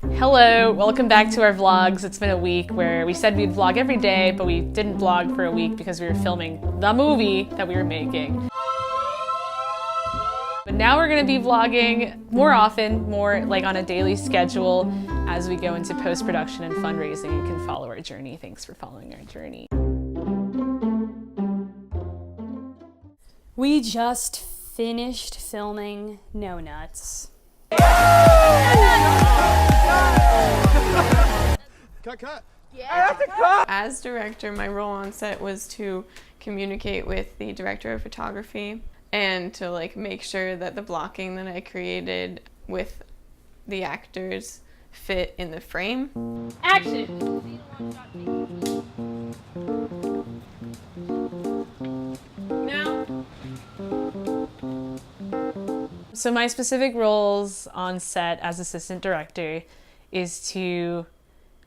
Hello, welcome back to our vlogs. It's been a week where we said we'd vlog every day, but we didn't vlog for a week because we were filming the movie that we were making. But now we're gonna be vlogging more often, more like on a daily schedule as we go into post-production and fundraising. You can follow our journey. Thanks for following our journey. We just finished filming No Nuts. Cut. As director, my role on set was to communicate with the director of photography and to make sure that the blocking that I created with the actors fit in the frame. Action! Now. So my specific roles on set as assistant director is to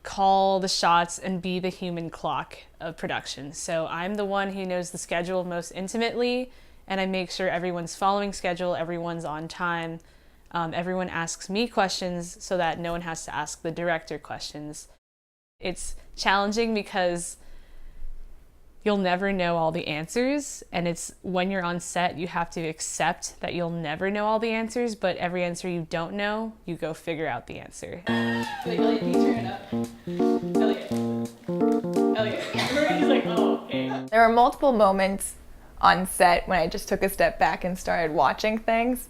call the shots and be the human clock of production. So I'm the one who knows the schedule most intimately, and I make sure everyone's following schedule, everyone's on time, everyone asks me questions so that no one has to ask the director questions. It's challenging because you'll never know all the answers, and it's when you're on set you have to accept that you'll never know all the answers, but every answer you don't know, you go figure out the answer. Elliot, can you turn it up? Elliot. Everybody's like, oh, okay. There were multiple moments on set when I just took a step back and started watching things.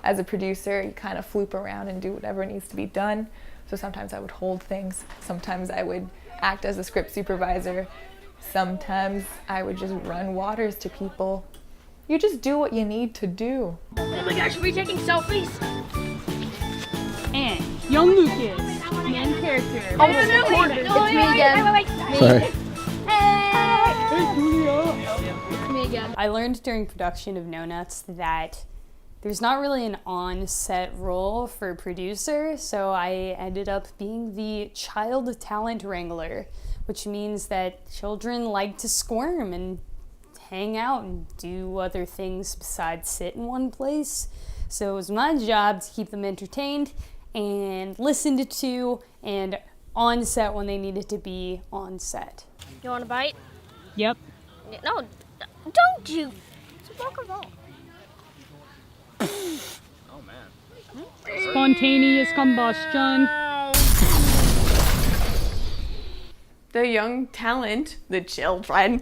As a producer, you kind of floop around and do whatever needs to be done. So sometimes I would hold things, sometimes I would act as a script supervisor, sometimes I would just run waters to people. You just do what you need to do. Oh my gosh, are we taking selfies? And young Lucas, main character. Oh, no, it's me again. Wait. Sorry. Hey! It's me again. I learned during production of No Nuts that there's not really an on-set role for producer, so I ended up being the child talent wrangler, which means that children like to squirm and hang out and do other things besides sit in one place. So it was my job to keep them entertained and listened to and on set when they needed to be on set. You want a bite? Yep. No, don't you. It's a broken bone. Oh man. Spontaneous combustion. The young talent, the children,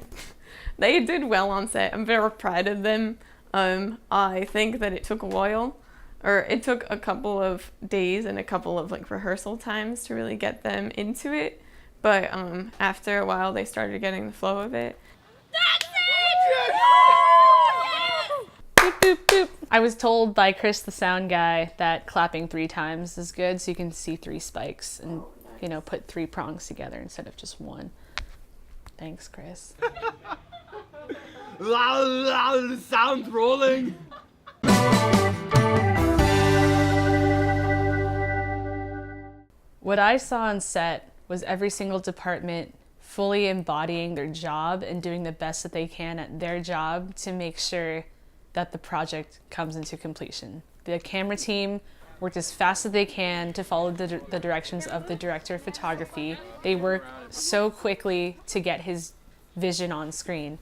they did well on set. I'm very proud of them. I think that it took a while, or it took a couple of days and a couple of rehearsal times to really get them into it. But after a while, they started getting the flow of it. That's it! Boop, boop, boop. I was told by Chris, the sound guy, that clapping 3 times is good, so you can see 3 spikes and, put 3 prongs together instead of just 1. Thanks, Chris. Sound rolling. What I saw on set was every single department fully embodying their job and doing the best that they can at their job to make sure that the project comes into completion. The camera team worked as fast as they can to follow the directions of the director of photography. They work so quickly to get his vision on screen.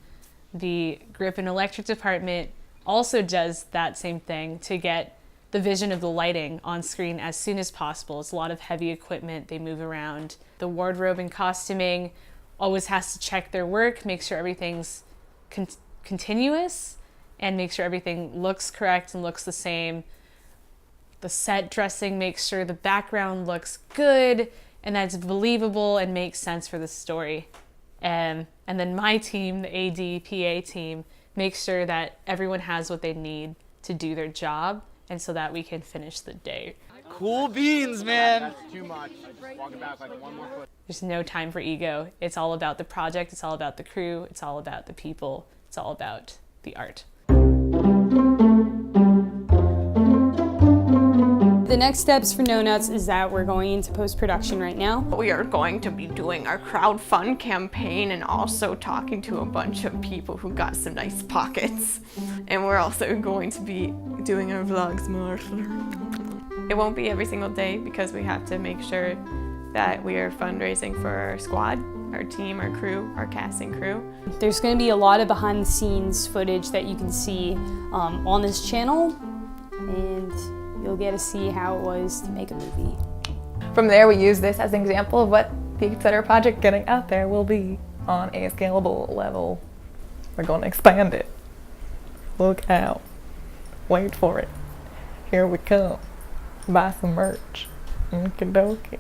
The grip and electric department also does that same thing to get the vision of the lighting on screen as soon as possible. It's a lot of heavy equipment, they move around. The wardrobe and costuming always has to check their work, make sure everything's continuous, and make sure everything looks correct and looks the same. The set dressing makes sure the background looks good and that it's believable and makes sense for the story. And then my team, the AD, PA team, makes sure that everyone has what they need to do their job and so that we can finish the day. Cool beans, man. Too much. Walk it back one more foot. There's no time for ego. It's all about the project, it's all about the crew, it's all about the people, it's all about the art. The next steps for No Nuts is that we're going into post-production right now. We are going to be doing our crowdfund campaign and also talking to a bunch of people who got some nice pockets. And we're also going to be doing our vlogs more. It won't be every single day because we have to make sure that we are fundraising for our squad, our team, our crew, our casting crew. There's going to be a lot of behind the scenes footage that you can see on this channel, and you'll get to see how it was to make a movie. From there, we use this as an example of what the Etc. project getting out there will be on a scalable level. We're going to expand it. Look out. Wait for it. Here we come. Buy some merch. Okie dokie.